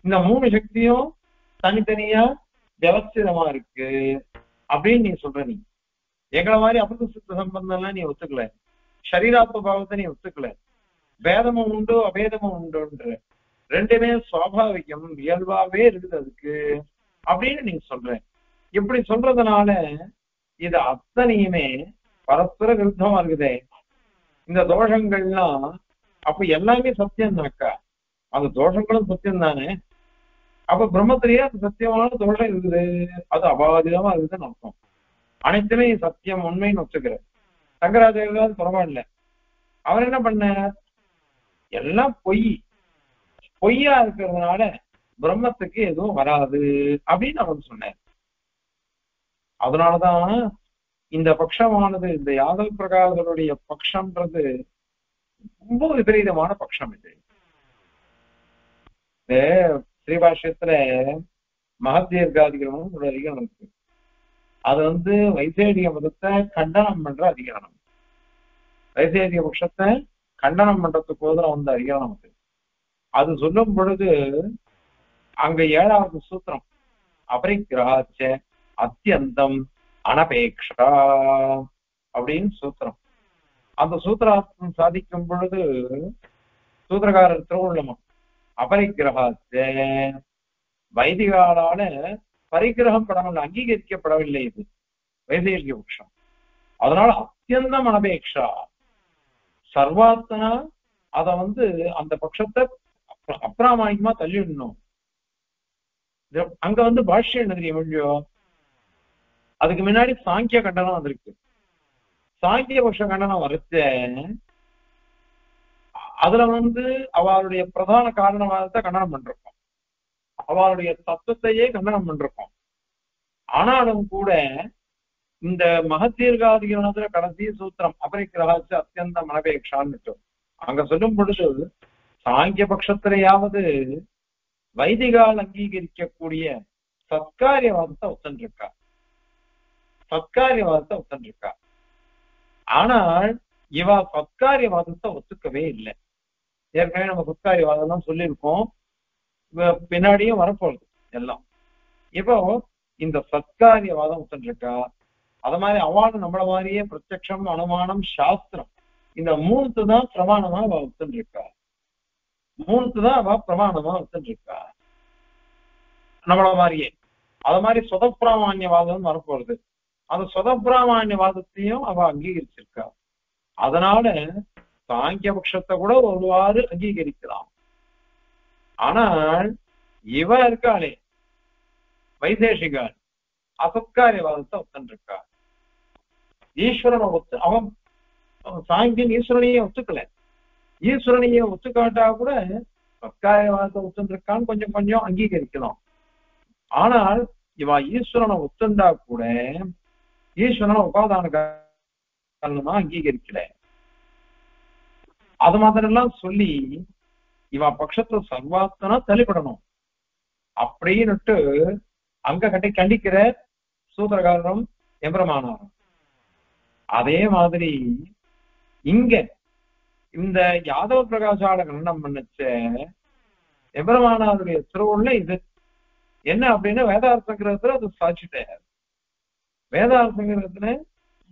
இந்த மூணு சக்தியும் தனித்தனியா வியவஸ்திதமா இருக்கு அப்படின்னு நீ சொல்ற. நீ எங்களை மாதிரி அபுத சித்த சம்பந்தம் எல்லாம் நீ ஒத்துக்கல, சரீராத்ம பாவத்தை நீ ஒத்துக்கல, வேதமும் உண்டு அபேதமும் உண்டுன்ற ரெண்டுமே சுவாபாவிகம் இயல்பாவே இருக்குது அதுக்கு அப்படின்னு நீங்க சொல்ற. இப்படி சொல்றதுனால இது அத்தனையுமே பரஸ்பர விருத்தமா இருக்குதே இந்த தோஷங்கள்லாம். அப்ப எல்லாமே சத்தியம்னாக்கா அந்த தோஷங்களும் சத்தியம் தானே. அப்ப பிரம்மத்திலேயே அது சத்தியமான தோஷம் இருக்குது, அது அபாதிதமா இருக்குதுன்னு அர்த்தம். அனைத்துமே சத்தியம் உண்மைன்னு ஒத்துக்கிற சங்கராச்சாரியாவது பரவாயில்ல, அவர் என்ன பண்ண, எல்லாம் பொய், பொய்யா இருக்கிறதுனால பிரம்மத்துக்கு எதுவும் வராது அப்படின்னு அவர் சொன்னார். அதனாலதான் இந்த பட்சமானது இந்த யாதவ பிரகாரருடைய பட்சம்ன்றது ரொம்ப விபரீதமான பட்சம். இது ஸ்ரீபாஷ்யத்துல மகத்தீர்காதிகரணம் ஒரு அதிகாரம் இருக்கு. அது வைசேடிக மதத்தை கண்டனம் பண்ற அதிகாரம். வைசேடிக பட்சத்தை கண்டனம் பண்றதுக்கு போதும் அதிகாரம் அது. அது சொல்லும் பொழுது அங்க 7வது சூத்திரம் அபரிக்கிராச்ச அத்தியந்தம் அனபேக்ஷா அப்படின்னு சூத்திரம். அந்த சூத்திரார்த்தம் சாதிக்கும் பொழுது சூத்திரகாரர் திருவுள்ளமா அபரிக்கிரகாச்ச வைதிகாலால பரிகிரகம் படங்கள் அங்கீகரிக்கப்படவில்லை இது வைசேகிக பட்சம். அதனால அத்தியந்தம் அனபேக்ஷா சர்வாத்தனா அத அந்த பட்சத்தை அப்பிராமாணிகமா தள்ளிடணும். அங்க பாஷ்யம் என்ன தெரியும் இல்லையோ, அதுக்கு முன்னாடி சாங்கிய கண்டனம் வந்திருக்கு. சாங்கிய பட்ச கண்டனம் வரைச்ச அதுல அவளுடைய பிரதான காரணவாதத்தை கண்டனம் பண்றோம், அவளுடைய தத்துவத்தையே கண்டனம் பண்றோம். ஆனாலும் கூட இந்த மகத்தீர்காதிகரணத்துல கடைசி சூத்திரம் அபரிக்கிரகாச்சு அத்தியந்த மனபேக்ஷான்னு அங்க சொல்லும் பொழுது சாங்கிய பட்சத்திலேயாவது வைதிகால் அங்கீகரிக்கக்கூடிய சத்காரியவாதத்தை ஒத்தன்றிருக்கா, சத்காரியவாதத்தை ஒத்தன்றிருக்கா. ஆனால் இவ சத்காரியவாதத்தை ஒத்துக்கவே இல்லை. ஏற்கனவே நம்ம சத்காரியவாதம் தான் சொல்லியிருக்கோம், பின்னாடியும் வரப்போகுது எல்லாம். இப்போ இந்த சத்காரியவாதம் ஒத்தன்றிருக்கா. அத மாதிரி அவளும் நம்மள மாதிரியே பிரத்யக்ஷம் அனுமானம் சாஸ்திரம் இந்த 3 தான் பிரமாணமா அவ ஒத்துன்றிருக்கா. 3 தான் அவ பிரமாணமா ஒத்துன்றிருக்கா நம்மள மாதிரியே. அது மாதிரி சொதப்பிராமான்யவாதம் வரப்போறது. அந்த சொதப்பிராமான்யவாதத்தையும் அவ அங்கீகரிச்சிருக்கா. அதனால சாங்கிய பட்சத்தை கூட ஒருவாறு அங்கீகரிக்கலாம். ஆனால் இவ இருக்காளே வைசேஷிகால் அசத்காரியவாதத்தை ஒத்துன்றிருக்கா. ஈஸ்வரனை அவன் சாங்கியன் ஈஸ்வரனையே ஒத்துக்கல. ஈஸ்வரனையே ஒத்துக்காட்டா கூட சத்காரியவாதத்தை ஒத்துன்றிருக்கான்னு கொஞ்சம் கொஞ்சம் அங்கீகரிக்கலாம். ஆனால் இவ ஈஸ்வரனை ஒத்துண்டா கூட ஈஸ்வரனை உபாதான காரணமா அங்கீகரிக்கல. அது மாதிரி எல்லாம் சொல்லி இவ பட்சத்தை சர்வாத்தனா தள்ளிப்படணும் அப்படின்னுட்டு அங்க கண்டிக்கிற சூத்திரகாரரும் எம்பெருமானாரும். அதே மாதிரி இங்க இந்த யாதவ பிரகாசால கண்டனம் பண்ணச்ச எம்பெருமானாருடைய திருவுள்ள இது என்ன அப்படின்னா வேதார்த்தங்கிறதுல அது சாட்சிட்டார். வேதார்த்தங்கிறதுல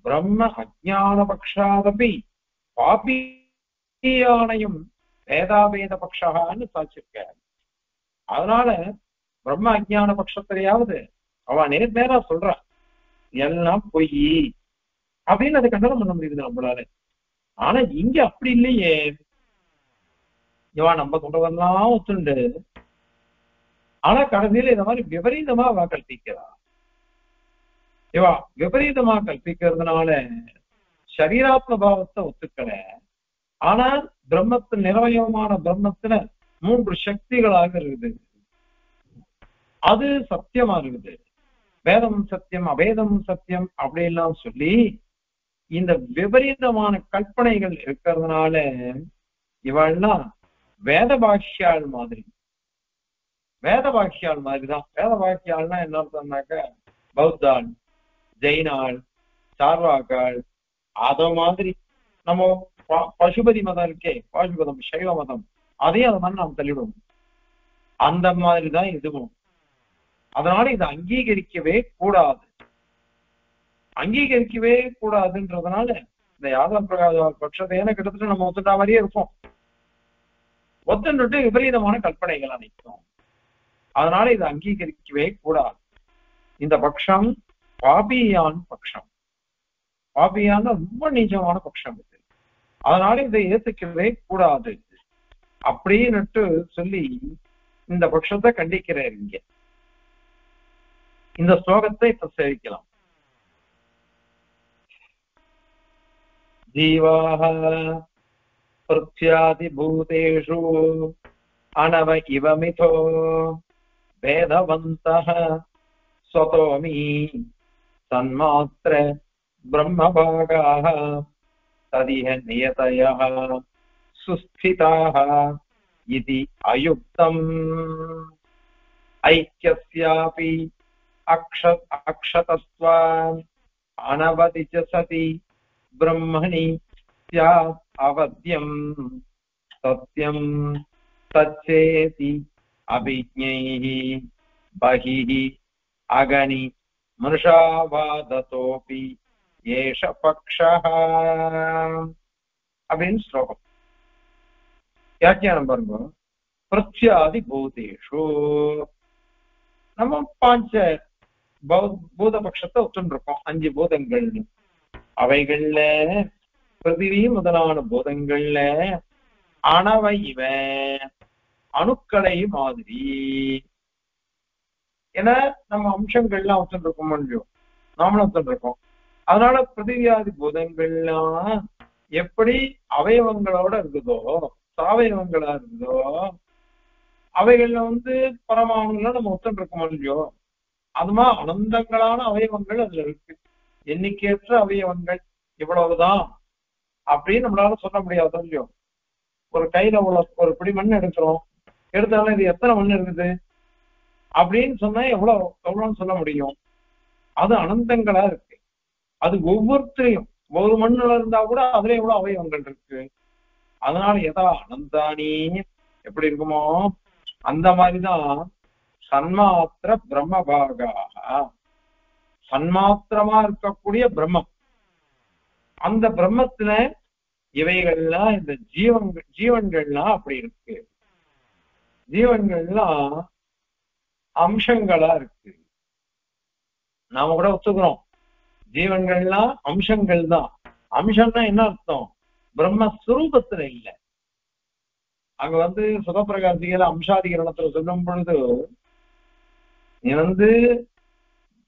பிரம்ம அஜான பக்ஷாதபி பாபியானையும் வேதாவேத பக்ஷான்னு சாட்சிருக்கார். அதனால பிரம்ம அஜான பட்சத்திலேயாவது அவ நேரா சொல்றா எல்லாம் பொய் அப்படின்னு அதை கண்டனம் பண்ண முடியுது நம்மளால. ஆனா இங்க அப்படி இல்லையே. இவா நம்ம சொல்றதெல்லாம் ஒத்துண்டு ஆனா கடைசியில இந்த மாதிரி விபரீதமா அவ கல்பிக்கிறா. இவா விபரீதமா கல்பிக்கிறதுனால சரீராத்ம பாவத்தை ஒத்துக்கல. ஆனா பிரம்மத்தின் நிரவயமான பிரம்மத்துல 3 சக்திகளாக இருக்குது. அது சத்தியமா இருக்குது. வேதம் சத்தியம் அவேதம் சத்தியம் அப்படின்லாம் சொல்லி இந்த விபரீதமான கற்பனைகள் இருக்கிறதுனால இவள்லாம் வேத பாஷ்யாள் மாதிரி. வேத பாஷ்யாள் மாதிரிதான். வேத பாஷ்யாள்னா என்ன சொன்னாக்க பௌத்தாள், ஜெயினாள், சார்வாக்காள், அத மாதிரி நம்ம பசுபதி மதம் இருக்கே, பாசுபதம் சைவ மதம், அதையும் அதை மாதிரி நாம் தள்ளிடுவோம். அந்த மாதிரிதான் இதுவும். அதனால இதை அங்கீகரிக்கவே கூடாது. அங்கீகரிக்கவே கூடாதுன்றதுனால இந்த யாதவ பிரகாச பட்சத்தை கிட்டத்தட்ட நம்ம ஒத்துட்டா மாதிரியே இருப்போம். ஒத்துட்டு விபரீதமான கற்பனைகள் அனைத்தும். அதனால இதை அங்கீகரிக்கவே கூடாது. இந்த பட்சம் பாபியான் பட்சம். பாபியான ரொம்ப நீச்சமான பட்சம் இது. அதனால இதை ஏத்துக்கவே கூடாது அப்படின்னுட்டு சொல்லி இந்த பட்சத்தை கண்டிக்கிறார். இங்க இந்த ஸ்லோகத்தை இப்ப சேவிக்கலாம். ஜீவாஹ பிரத்யாதி பூதேஷு அனவ இவமிதோ வேதவந்தஹ ஸ்வதோமி சன்மாத்ர பிரம்மபாகாः ததிஹ நியதயः சுஸ்திதாः இதி அயுக்தம் ஐக்கியஸ்யாபி அக்ஷதஸ்வான் அனவதி ச சதி பிரம்மணி ஸ்யாத் அவத்யம் சத்யம் தச்சேதி அபிஜ்ஞைஹி பஹிஹி அகனி மனுஷாவாததோபி ஏஷ பக்ஷஹ அப்படின்னு ஸ்லோகம். வியாக்கியானம் பாருங்க. பிரத்யாதி பூதேஷு நம்ம பாஞ்ச பூத பட்சத்தை ஒத்துருக்கோம். 5 பூதங்கள். அவைகள்ல பிருத்திவி முதலான பூதங்கள்ல அணவை இவன் அணுக்களை மாதிரி ஏன்னா நம்ம அம்சங்கள்லாம் ஒத்துருக்கோம் இல்லையோ, நாமளும் ஒத்துருக்கோம். அதனால பிருத்திவியாதி பூதங்கள்லாம் எப்படி அவயவங்களோட இருக்குதோ, சாவயவங்களா இருக்குதோ, அவைகள்ல பரமாணுலாம் நம்ம ஒத்துருக்கோம் இல்லையோ, அதுமா அனந்தங்களான அவயவங்கள் அதுல இருக்கு. எண்ணிக்கையற்ற அவயவங்கள் இவ்வளவுதான் அப்படின்னு நம்மளால சொல்ல முடியாது இல்லையோ. ஒரு கையில உள்ள ஒரு பிடி மண் எடுக்கிறோம், எடுத்தாலும் இது எத்தனை மண் இருக்குது அப்படின்னு சொன்னா எவ்வளவுன்னு சொல்ல முடியும். அது அனந்தங்களா இருக்கு. அது ஒவ்வொருத்தரையும் ஒரு மண்ணுல இருந்தா கூட அதுல எவ்வளவு அவயவங்கள் இருக்கு. அதனால எதா அனந்தானி எப்படி இருக்குமோ அந்த மாதிரிதான் சன்மாத்திர பிரம்மபாகா, சன்மாத்திரமா இருக்கக்கூடிய பிரம்மம். அந்த பிரம்மத்துல இவைகள்லாம் இந்த ஜீவன்கள்லாம் அப்படி இருக்கு. ஜீவன்கள்லாம் அம்சங்களா இருக்கு. நாம கூட ஒத்துக்கிறோம் ஜீவன்கள்லாம் அம்சங்கள் தான். அம்சம்னா என்ன அர்த்தம்? பிரம்மஸ்வரூபத்துல இல்ல. அங்க சுகப்பிரகாசிகள அம்சாதிகரணத்துல சொல்லும் பொழுது நீ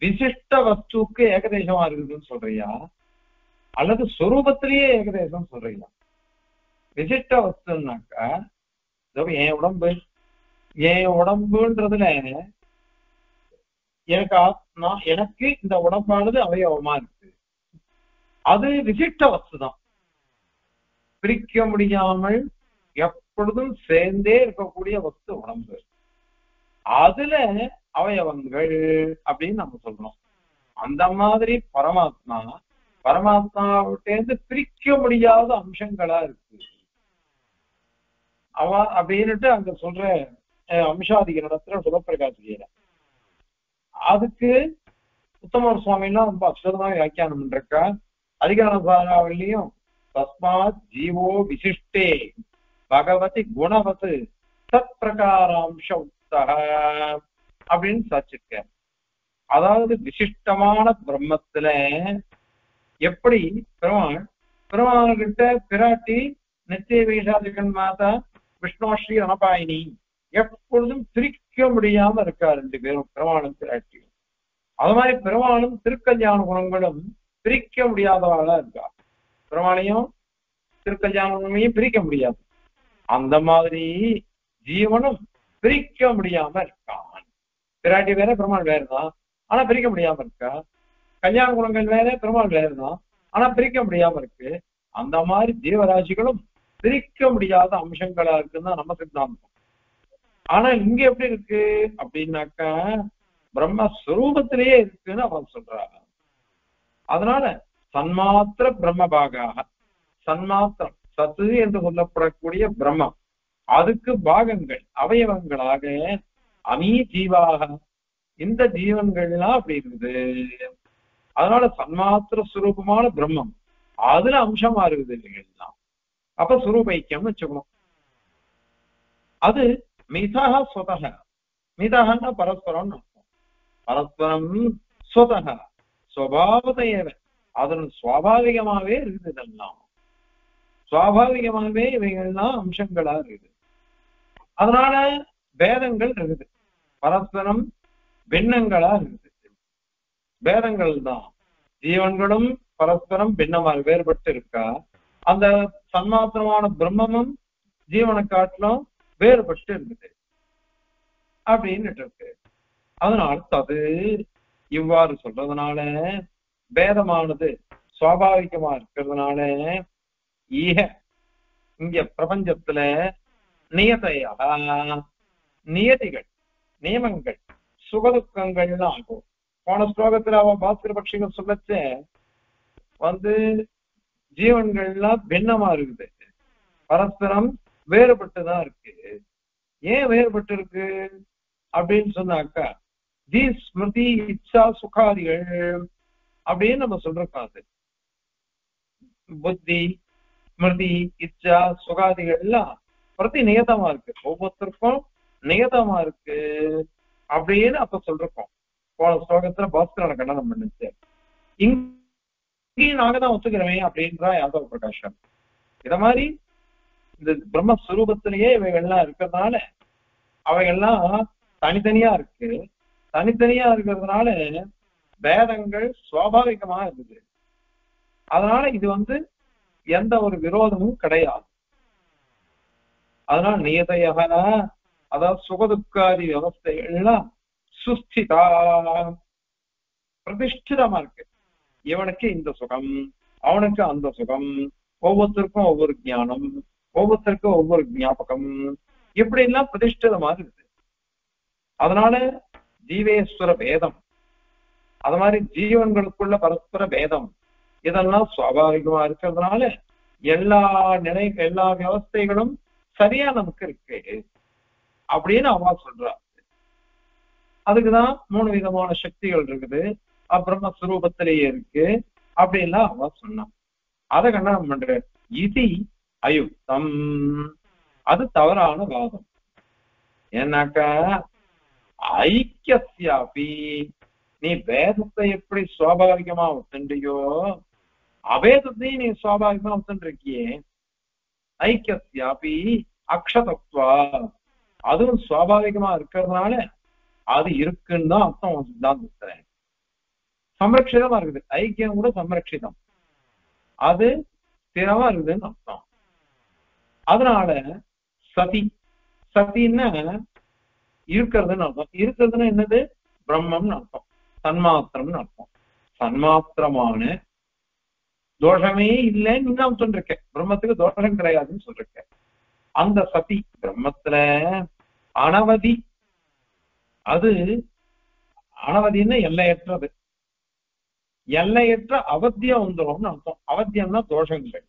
விசிஷ்ட வஸ்துக்கு ஏகதேசமா இருக்குதுன்னு சொல்றியா அல்லது சொரூபத்திலேயே ஏகதேசம் சொல்றியா? விசிஷ்ட வஸ்துனாக்கா என் உடம்புன்றதுல எனக்கு இந்த உடம்பானது அவயவமா இருக்கு. அது விசிஷ்ட வஸ்துதான். பிரிக்க முடியாமல் எப்பொழுதும் சேர்ந்தே இருக்கக்கூடிய வஸ்து உடம்பு. அதுல அவயவங்கள் அப்படின்னு நம்ம சொல்றோம். அந்த மாதிரி பரமாத்மாவிட்டேந்து பிரிக்க முடியாத அம்சங்களா இருக்கு அப்படின்னுட்டு அங்க சொல்ற அம்சாதிகரணத்துல சுகப்பிரகாசியில. அதுக்கு உத்தமர் சுவாமி எல்லாம் ரொம்ப அற்புதமா வியாக்கியானம் பண்றக்கா. அதிகார சாராவிலையும் தஸ்மாத் ஜீவோ விசிஷ்டே பகவதி குணவத்து சத் பிரகாராம்ச உத்தக அப்படின்னு சாச்சிருக்க. அதாவது விசிஷ்டமான பிரம்மத்துல எப்படி பெருமாள்கிட்ட பிராட்டி நித்திய வீஷாதிகன் மாதா விஷ்ணோஸ்ரீ ரணபாயினி எப்பொழுதும் பிரிக்க முடியாம இருக்கா 2 பேரும், பெருமாளும் பிராட்டியும். அது மாதிரி பெருமாளும் திருக்கல்யாண குணங்களும் பிரிக்க முடியாதவாளா இருக்கா. பெருமாளையும் திருக்கல்யாண குணங்களையும் பிரிக்க முடியாது. அந்த மாதிரி ஜீவனும் பிரிக்க முடியாம இருக்கான். பிராட்டி வேற பெருமாள் வேறுதான், ஆனா பிரிக்க முடியாம இருக்கா. கல்யாண குணங்கள் வேற பெருமாள் வேறுதான், ஆனா பிரிக்க முடியாம இருக்கு. அந்த மாதிரி ஜீவராசிகளும் பிரிக்க முடியாத அம்சங்களா இருக்குன்னு நம்ம சித்தாந்தம். ஆனா இங்க எப்படி இருக்கு அப்படின்னாக்கா பிரம்மஸ்வரூபத்திலேயே இருக்குன்னு அவன் சொல்றாங்க. அதனால சன்மாத்திர பிரம்மபாகாக, சன்மாத்திரம் சத்து என்று சொல்லப்படக்கூடிய பிரம்மம், அதுக்கு பாகங்கள் அவயவங்களாக அமீ ஜீவாக இந்த ஜீவன்கள்லாம் அப்படி இருக்குது. அதனால சன்மாத்திர சுரூபமான பிரம்மம் அதுல அம்சமா இருக்குது இல்லைங்களா. அப்ப சுரூபைக்கியம்னு வச்சுக்கணும். அது மிதக ஸ்வதக, மிதகன்னா பரஸ்பரம் அர்த்தம். பரஸ்பரம் ஸ்வதக சுவாவதையவ, அதன் சுவாபாவிகமாவே இருக்குது. இதெல்லாம் சுவாபாவிகமாகவே இவைகள்லாம் அம்சங்களா இருக்குது. அதனால பேதங்கள் இருக்குது, பரஸ்பரம் பின்னங்களா இருக்குது. பேதங்கள் தான். ஜீவன்களும் பரஸ்பரம் பின்னமாக வேறுபட்டு இருக்கா. அந்த சன்மாத்திரமான பிரம்மமும் ஜீவனை காட்டிலும் வேறுபட்டு இருக்குது அப்படின்னு இருக்கு. அதனால அது இவ்வாறு சொல்றதுனால பேதமானது சுவாபாவிகமா இருக்கிறதுனால ஈக இங்க பிரபஞ்சத்துல நியதையா நியதிகள் நியமங்கள் சுகதுக்கங்கள்லாம் ஆகும். போன ஸ்லோகத்துல அவ பாஸ்கர பட்சிகள் சொல்லச்ச ஜீவன்கள்லாம் பின்னமா இருக்குது, பரஸ்பரம் வேறுபட்டுதான் இருக்கு. ஏன் வேறுபட்டு இருக்கு அப்படின்னு சொன்னாக்கா தி ஸ்மிருதி இச்சா சுகாதிகள் அப்படின்னு நம்ம சொல்றோம். அது புத்தி ஸ்மிருதி இச்சா சுகாதிகள் எல்லாம் பிரதி நியதமா இருக்கு, ஒவ்வொருத்தருக்கும் நியதமா இருக்கு அப்படின்னு அப்ப சொல்றோம். போன ஸ்லோகத்துல பாஸ்கரனை கண்டனம் பண்ணுச்சு. இங்கேயும் நாங்க தான் ஒத்துக்கிறோமே அப்படின்றா யாதவ பிரகாஷம். இத மாதிரி இந்த பிரம்மஸ்வரூபத்திலேயே இவைகள்லாம் இருக்கிறதுனால அவைகள்லாம் தனித்தனியா இருக்கு. தனித்தனியா இருக்கிறதுனால வேதங்கள் சுவாபாவிகமா இருக்குது. அதனால இது எந்த ஒரு விரோதமும் கிடையாது. அதனால நியதையாக அதாவது சுகதுக்காதி வியவஸ்தைகள்லாம் சுஸ்திதா பிரதிஷ்டிதமா இருக்கு. இவனுக்கு இந்த சுகம், அவனுக்கு அந்த சுகம், ஒவ்வொருத்தருக்கும் ஒவ்வொரு ஞானம், ஒவ்வொருத்தருக்கும் ஒவ்வொரு ஞாபகம், இப்படி எல்லாம் பிரதிஷ்டிதமா இருக்குது. அதனால ஜீவேஸ்வர பேதம், அது மாதிரி ஜீவன்களுக்குள்ள பரஸ்பர பேதம், இதெல்லாம் சுவாபாவிகமா இருக்கிறதுனால எல்லா வியவஸ்தைகளும் சரியா நமக்கு இருக்கு அப்படின்னு அவா சொல்றா. அதுக்குதான் 3 விதமான சக்திகள் இருக்குது, பிரம்மஸ்வரூபத்திலேயே இருக்கு அப்படின்லாம் அவ சொன்னான். அதை கண்டனம் பண்ற இது அயுக்தம், அது தவறான வாதம். ஏன்னாக்கா ஐக்கியஸ்யாபி நீ வேதத்தை எப்படி சுவாபாவிகமா ஒத்துண்டியோ அவேதத்தையும் நீ சுவாபாவிகமா ஒத்துண்டிருக்கியே. ஐக்கியஸ்யாபி அக்ஷதத்வா, அதுவும் சுவாபாவிகமா இருக்கிறதுனால அது இருக்குன்னு தான் அர்த்தம். சித்தாந்தத்துல சம்ரட்சிதமா இருக்குது, ஐக்கியம் கூட சம்ரட்சிதம், அது ஸ்திரமா இருக்குதுன்னு அர்த்தம். அதனால சதி, சதின்னா இருக்கிறதுன்னு அர்த்தம். இருக்கிறதுன்னா என்னது? பிரம்மம்னு அர்த்தம், தன்மாத்திரம்னு அர்த்தம். தன்மாத்திரமான தோஷமே இல்லைன்னு நான் சொல்லிருக்கேன், பிரம்மத்துக்கு தோஷம் கிடையாதுன்னு சொல்லிருக்கேன். அந்த சதி பிரம்மத்துல அனவதி, அது அனவதின்னா எல்லையற்றது, எல்லையற்ற அவத்தியம் வந்துடும்னு அர்த்தம். அவத்தியம்னா தோஷங்கள்,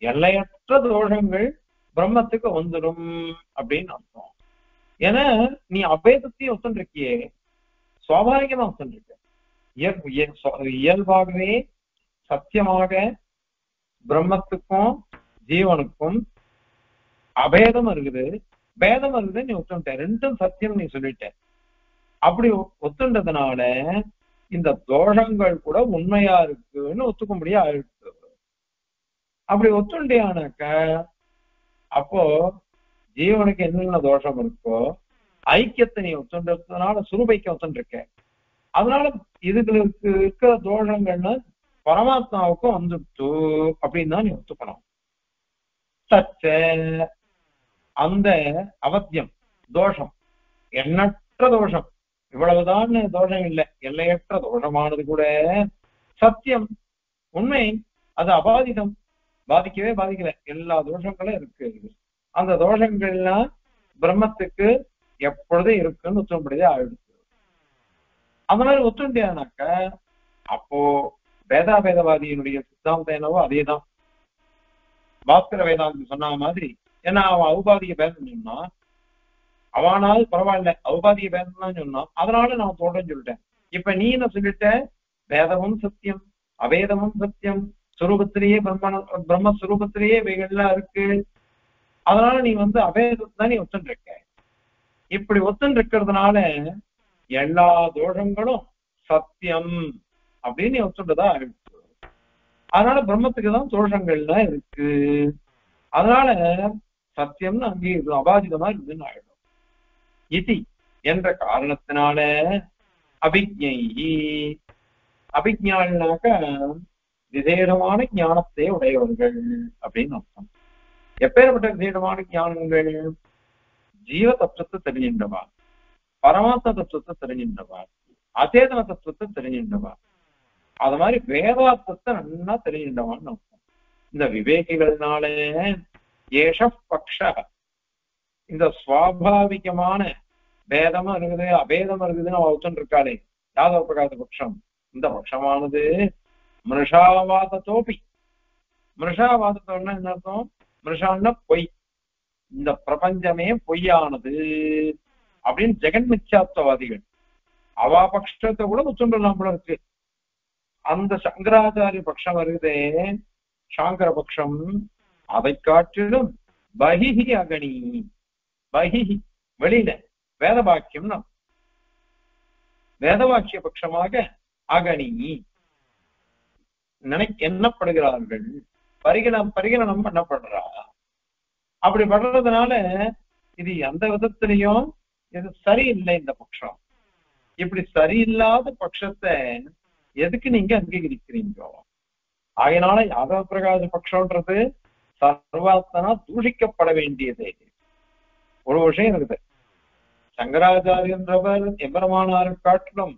எல்லையற்ற தோஷங்கள் பிரம்மத்துக்கு வந்துடும் அப்படின்னு அர்த்தம். ஏன்னா நீ அபேதத்தையும் ஒத்துருக்கியே, சுவாபாவிகமா ஒத்துருக்க. இயல்பாகவே சத்தியமாக பிரம்மத்துக்கும் ஜீவனுக்கும் அபேதம் இருக்குது, பேதம் இருக்குது, நீ ஒத்துட்ட. ரெண்டும் சத்தியம் நீ சொல்லிட்ட. அப்படி ஒத்துண்டதுனால இந்த தோஷங்கள் கூட உண்மையா இருக்குன்னு ஒத்துக்க முடியாது இருக்கு. அப்படி ஒத்துண்டியானாக்க அப்போ ஜீவனுக்கு என்னென்ன தோஷம் இருக்கோ ஐக்கியத்தை நீ ஒத்துன்றதுனால சுரூபைக்க ஒத்துருக்க. அதனால இதுகளுக்கு இருக்கிற தோஷங்கள்னு பரமாத்மாவுக்கும் வந்துட்டு அப்படின்னு தான் நீ ஒத்துக்கணும். சச்ச அந்த அவத்தியம் தோஷம் எண்ணற்ற தோஷம், இவ்வளவுதான் தோஷம் இல்லை, எல்லையற்ற தோஷமானது கூட சத்தியம், உண்மை, அது அபாதிதம், பாதிக்கவே பாதிக்கல, எல்லா தோஷங்களும் இருக்கு. அந்த தோஷங்கள்லாம் பிரம்மத்துக்கு எப்பொழுதும் இருக்குன்னு ஒத்தும்படியே ஆயிடுச்சு. அந்த மாதிரி ஒத்துண்டியானாக்க அப்போ வேதாபேதவாதியினுடைய சித்தாந்தம் என்னவோ அதேதான். பாஸ்கர வேதாந்தம் சொன்ன மாதிரி, ஏன்னா அவன் ஔபாதிக பேதம் சொன்னா, அவனால் பரவாயில்ல ஔபாதிக பேதம் தான் சொன்னான், அதனால நான் சொல்றேன்னு சொல்லிட்டேன். இப்ப நீ என்ன சொல்லிட்ட? வேதமும் சத்தியம், அவேதமும் சத்தியம், சுரூபத்திலேயே பிரம்மஸ்வரூபத்திலேயே இவைகள்லாம் இருக்கு, அதனால நீ அபேதத்தை தான் நீ ஒத்துன்னு இருக்க. இப்படி ஒத்துன்னு இருக்கிறதுனால எல்லா தோஷங்களும் சத்தியம் அப்படின்னு நீ ஒத்துன்றதா ஆயிடுச்சு. அதனால பிரம்மத்துக்கு தான் தோஷங்கள்லாம் இருக்கு, அதனால சத்தியம்னு அங்கே அபாதிதமா இருக்குதுன்னு ஆயிடும். இதி என்ற காரணத்தினால அபிஜ்ஞை, அபிஜ்ஞானாக்க விசேடமான ஞானத்தை உடையவர்கள் அப்படின்னு அர்த்தம். எப்பேற்பட்ட விசேடமான ஞானங்கள்? ஜீவ தத்துவத்தை தெரிஞ்சின்றவா, பரமாத்ம தத்துவத்தை தெரிஞ்சின்றவா, அச்சேதன தத்துவத்தை தெரிஞ்சின்றவா. அது மாதிரி வேதார்த்தத்தை நல்லா தெரிகின்றவான்னு இந்த விவேகிகள்னாலே ஏஷ பக்ஷ இந்த சுவாபாவிகமான பேதமா இருக்குது அபேதமா இருக்குதுன்னு அவ ஒத்துன்னு இருக்காளே யாதவ பிரகாச பட்சம் இந்த பட்சமானது மிருஷாவாதத்தோப்பி மிருஷாவாதத்தோன்னா என்ன அர்த்தம் மிருஷான்னா பொய் இந்த பிரபஞ்சமே பொய்யானது அப்படின்னு ஜெகன்மித்யாத்வவாதிகள் அவா பட்சத்தை கூட ஒத்துண்டலாம் போல இருக்கு அந்த சங்கராச்சாரிய பட்சம் வருதே சாங்கர பட்சம் அதை காட்டிலும் பகிஹி அகணி பகிஹி வெளியில வேதவாக்கியம் வேதவாக்கிய பட்சமாக அகணி எண்ணப்படுகிறார்கள் பரிகணனம் பண்ணப்படுறா அப்படி பண்றதுனால இது எந்த விதத்திலையும் இது சரியில்லை இந்த பட்சம் இப்படி சரியில்லாத பட்சத்தை எதுக்கு நீங்க அங்கீகரிக்கிறீங்க ஆகையினால யாதவ பிரகாச பட்சம்ன்றது சர்வாத்தனா தூஷிக்கப்பட வேண்டியதே ஒரு விஷயம் இருக்குது சங்கராச்சாரியன்றவர் எம்பெருமானாரை காட்டிலும்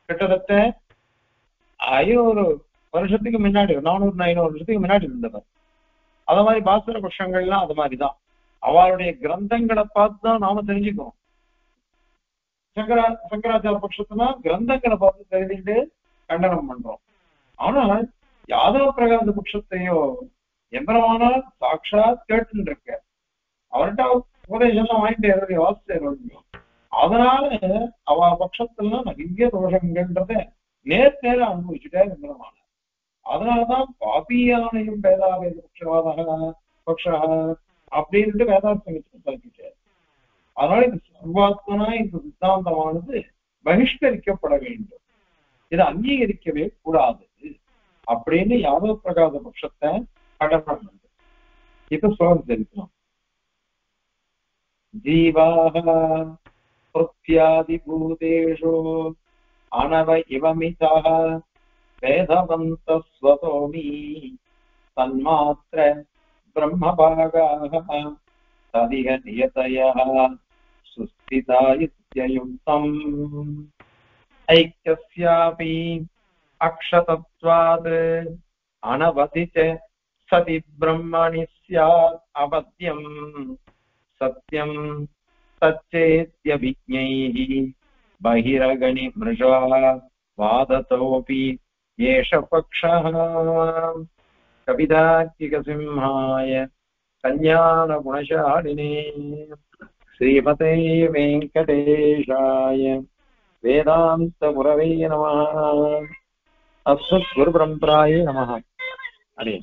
கிட்டத்தட்ட 500 வருஷத்துக்கு முன்னாடி 400-500 வருஷத்துக்கு முன்னாடி இருந்தவர் அத மாதிரி பாஸ்கர பட்சங்கள்லாம் அது மாதிரிதான் அவருடைய கிரந்தங்களை பார்த்துதான் நாம தெரிஞ்சுக்கணும் சங்கராச்சார பட்சத்துனா கிரந்தங்களை பார்த்து தெரிஞ்சுட்டு கண்டனம் பண்றோம் ஆனால் யாதவ பிரகாச பட்சத்தையோ எம்பெருமானார் சாட்சாத் கேட்டு இருக்க அவர்கிட்ட உபதேசம் வாங்கிட்டு என்னுடைய வாசிச்சு அதனால அவ பட்சத்துலாம் நிறைய தோஷங்கள்ன்றத நேர அனுபவிச்சுட்டே எம்பெருமானார் அதனாலதான் பாபியானையும் வேதாவேத பட்ச அப்படின்ட்டு வேதார்த்தத்தை சொல்லிட்டார் அதனால இந்த சர்வாத்மனா இந்த சித்தாந்தமானது பகிஷ்கரிக்கப்பட வேண்டும் இதை அங்கீகரிக்கவே கூடாது அப்படின்னு யாதவ பிரகாச பட்சத்தை கடனம் இப்ப சோழம் தெரிவிக்கலாம் ஜீவாக பிரத்யாதிபூதேஷு அனவ இவமிதாக வேதவந்தஸ்வதோமி தன்மாத்திர பிரம்மபாகாக ததிக நியதயः சுஸ்திதா இத்யயுக்தம் ஐக்யஸ்யாபி அக்ஷதத்வாத் அனவதிச்ச சதி பிரம்மணி ஸ்யாத் அவத்யம் சத்யம் தச்சேத்யவிஜ்ஞைः பகிரகணி மிருஷா வாததோபி ஏஷ பக்ஷः கவிதார்க்கிகசிம்ஹாய கல்யாணகுணசாலினே ஸ்ரீமதே வெங்கடேஷாய வேதாந்த குரவே நமः அஸ்மத் குரு பரம்பராயே நமः. அடே